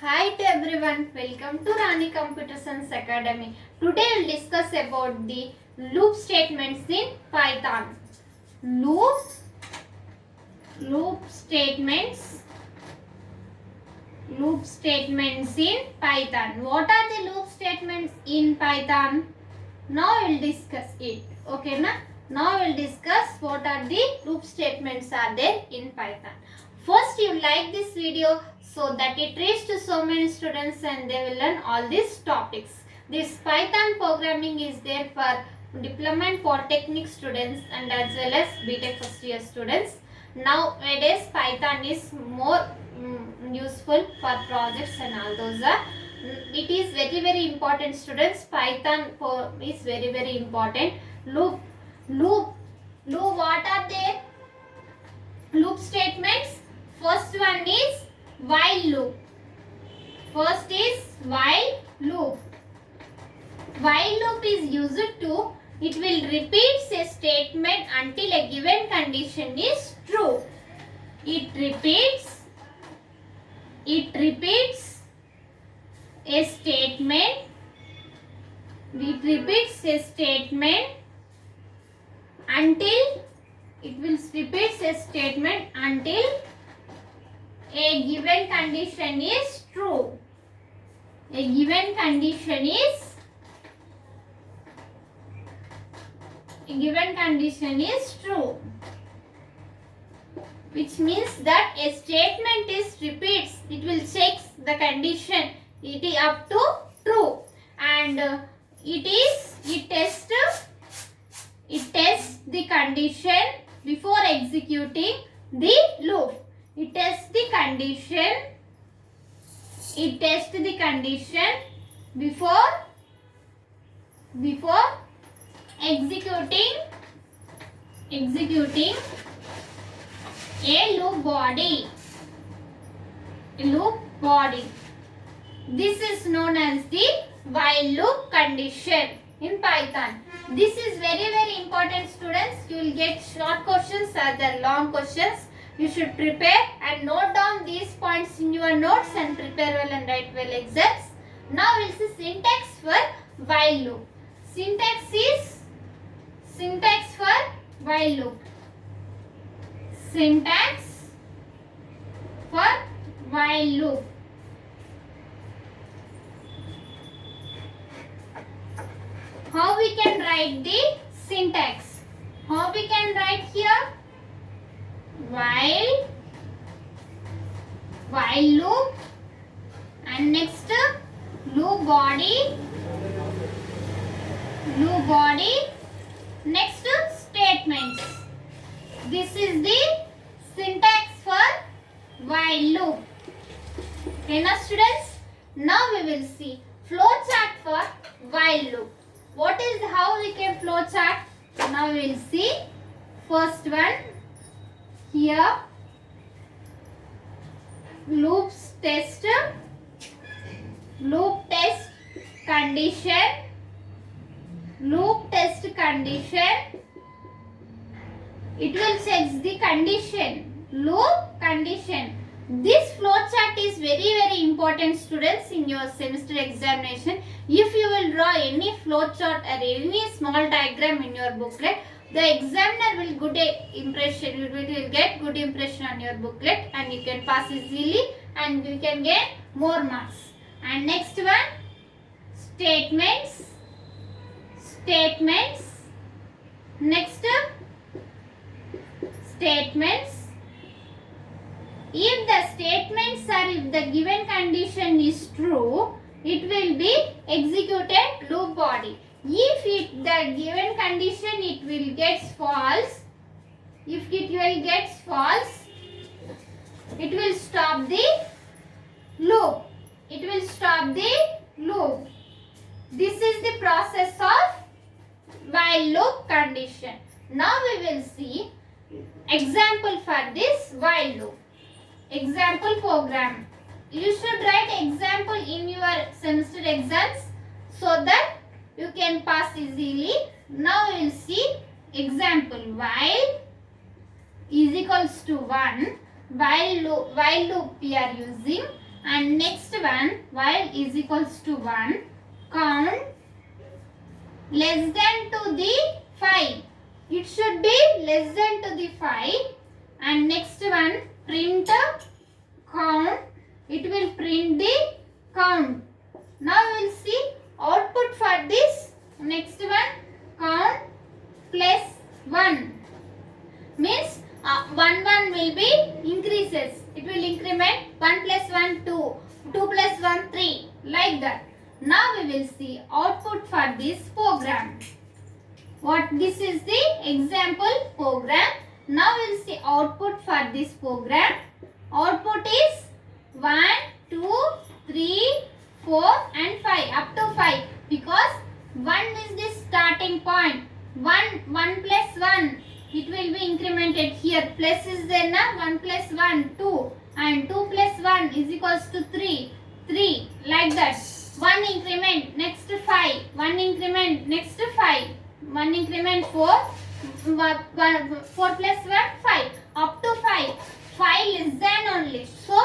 Hi to everyone, welcome to Rani Computer Science Academy. Today we will discuss about the loop statements in Python. Loop statements in Python. What are the loop statements in Python? Now we will discuss it. Okay, na? Now we will discuss what are the loop statements are there in Python. First, you like this video so that it reaches to so many students and they will learn all these topics. This Python programming is there for diploma and polytechnic students and as well as B.tech first year students. Nowadays, Python is more useful for projects and all those are. It is very important, students. Python is very important. Loop. What are they? Loop statements. First one is while loop. First is while loop. While loop is used to, it will repeat a statement until a given condition is true. It repeats a statement. It repeats a statement until a given condition is true. A given condition is true. Which means that a statement is repeats. It will check the condition. It is up to true, and it tests the condition before executing the loop. It tests the condition before executing a loop body. This is known as the while loop condition in Python. This is very important, students. You will get short questions or the long questions. You should prepare and note down these points in your notes and prepare well and write well exams. Now we will see syntax for while loop. Syntax for while loop. Syntax for while loop. How we can write the syntax? How we can write here? While loop, and next loop body, next statements. This is the syntax for while loop. Okay, now students, now we will see flowchart for while loop. How we can flowchart? Now we will see first one. Here loop test condition. It will check the condition, loop condition. This flowchart is very important, students, in your semester examination. If you will draw any flowchart or any small diagram in your booklet, the examiner will get good impression on your booklet, and you can pass easily and you can get more marks. And next one, statements. Next, statements. If the given condition is true, it will be executed loop body. If the given condition it will get false, it will stop the loop. This is the process of while loop condition. Now we will see example for this while loop. Example program. You should write example in your semester exams so that you can pass easily. Now we will see example. While is equals to 1. While loop we are using, and next one, while is equals to 1, count less than to the 5. It should be less than to the 5. And next one, print count. It will print the count. Now we will see output for this. Next one, count plus 1. Means 1 will be increases. It will increment 1 plus 1 2, 2 plus 1 3, like that. Now we will see output for this program. This is the example program. Now we will see output for this program. Output is 1, 2, 3, 4 and 5, up to 5, because 1 is the starting point. 1 plus 1, it will be incremented here. Plus is there na? 1 plus 1, 2, and 2 plus 1 is equals to 3, like that. 1 increment, next 5, 1 increment, next 5, 1 increment 4, 4 plus 1, 5, up to 5, 5 less than only. So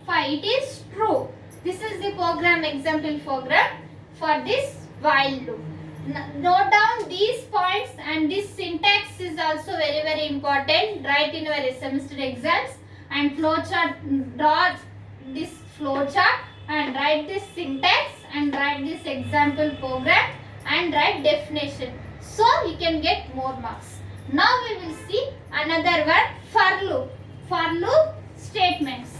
5, it is true. This is the program, example program for this while loop. Note down these points, and this syntax is also very important. Write in your semester exams, and flowchart, draw this flowchart and write this syntax and write this example program and write definition, so you can get more marks. Now we will see another one, for loop. For loop statements.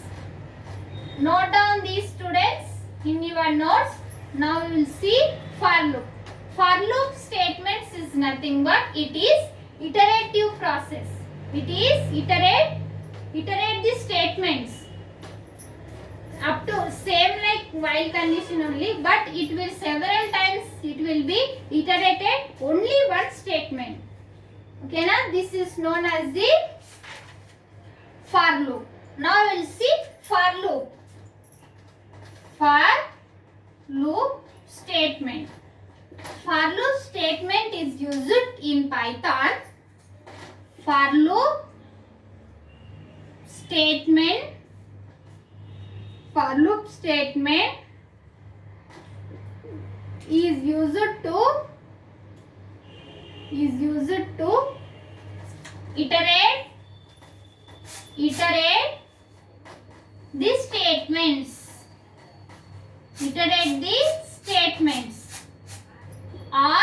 Note down these, students, in your notes. Now we will see for loop. For loop statements is nothing but it is iterative process. It is iterate the statements up to same like while condition only, but it will several times it will be iterated only one statement. Okay, now this is known as the for loop. Now we will see for loop. For loop statement. For loop statement is used in Python. For loop statement. For loop statement is used to iterate the statements. Iterate the statements. Or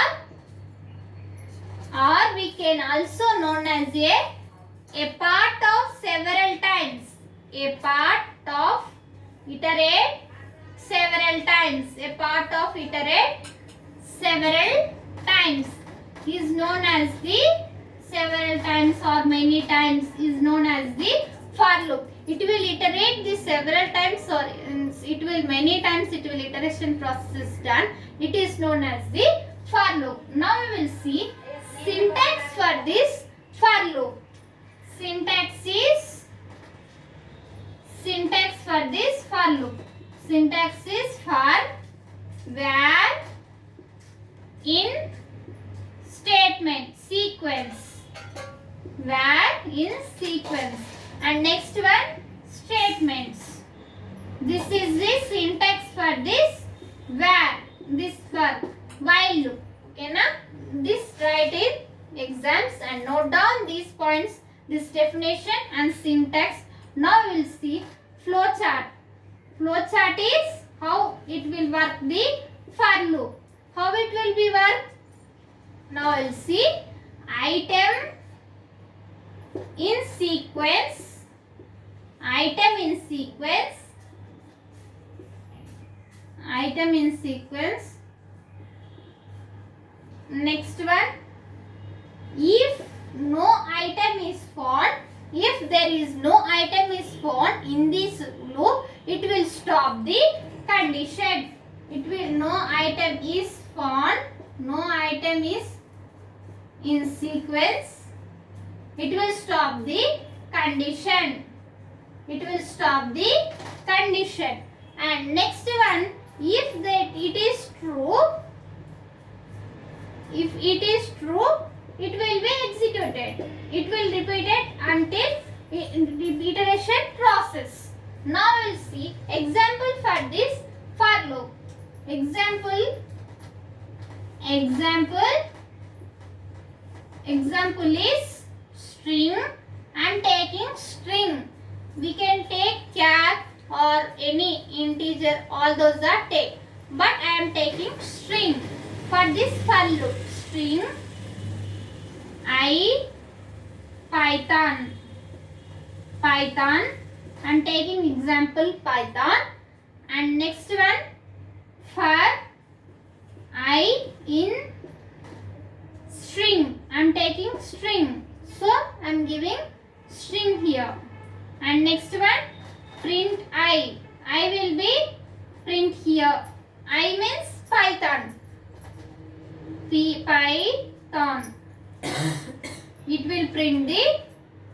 we can also known as a part of several times. A part of iterate several times. A part of iterate several times is known as the several times or many times is known as the for loop. It will iterate the several times, or it will many times it will iteration process done. It is known as the for loop. Now we will see syntax for this for loop. Syntax for this for loop. Syntax is for where in statement sequence. Where in sequence. And next one, statements. This is the syntax for this where. This for while loop. Okay, now this write in exams and note down these points, this definition and syntax. Now we will see flowchart. Flowchart is how it will work the for loop. How it will be work? Now we will see item in sequence. Item in sequence. Item in sequence. Next one, if no item is found, if there is no item is found in this loop, it will stop the condition. It will no item is found, no item is in sequence, it will stop the condition. It will stop the condition. And next one, if that it is true, if it is true, it will be executed. It will repeat it until iteration process. Now we will see example for this Example is string. I am taking string. We can take char or any integer, all those are take. But I am taking string. For this for loop, string I Python. I am taking example Python. And next one for I in string. I am taking string. So I am giving string here. And next one print I. I will be print here. I means Python. Python. It will print the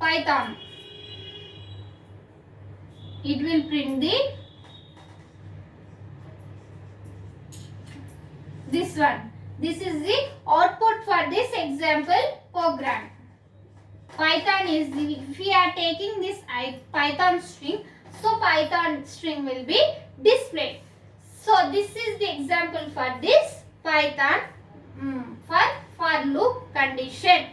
Python. It will print the this one. This is the output for this example program. Python is the, if we are taking this Python string, so Python string will be displayed. So this is the example for this Python for loop condition.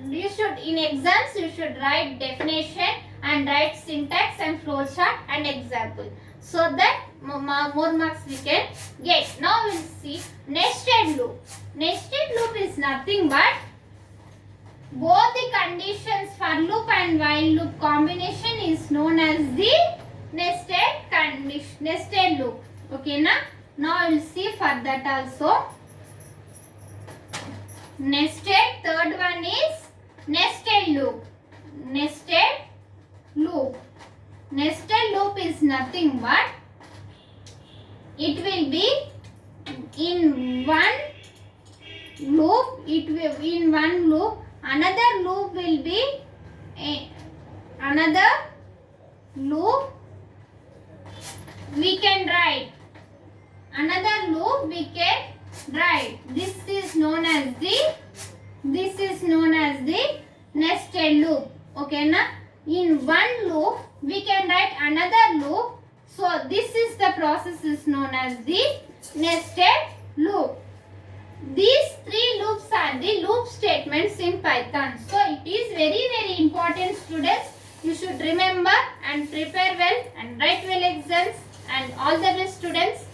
You should, in exams you should write definition and write syntax and flowchart and example, so that more marks we can get. Now we will see nested loop. Nested loop is nothing but both the conditions for loop and while loop combination is known as the nested loop. Okay na? Now we will see for that also. Nested, third one is nested loop. Nested loop. Nested loop is nothing but it will be in one loop. It will in one loop. Another loop will be another loop. We can write another loop. We can write. This is known as the nested loop. Okay na? In one loop we can write another loop. So this is the process is known as the nested loop. These three loops are the loop statements in Python. So it is very important, students. You should remember and prepare well and write well exams. And all the best, students.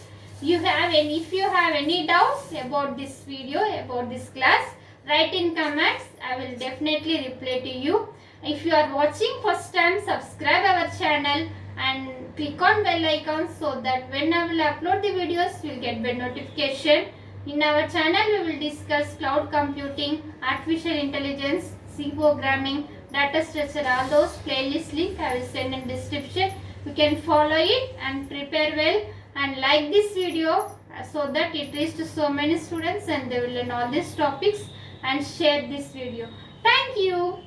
If you have any doubts about this video, about this class, write in comments. I will definitely reply to you. If you are watching first time, subscribe our channel and click on bell icon so that when I will upload the videos, you will get bell notification. In our channel, we will discuss cloud computing, artificial intelligence, C programming, data structure, all those playlist link I will send in description. You can follow it and prepare well and like this video so that it reaches to so many students and they will learn all these topics, and share this video. Thank you.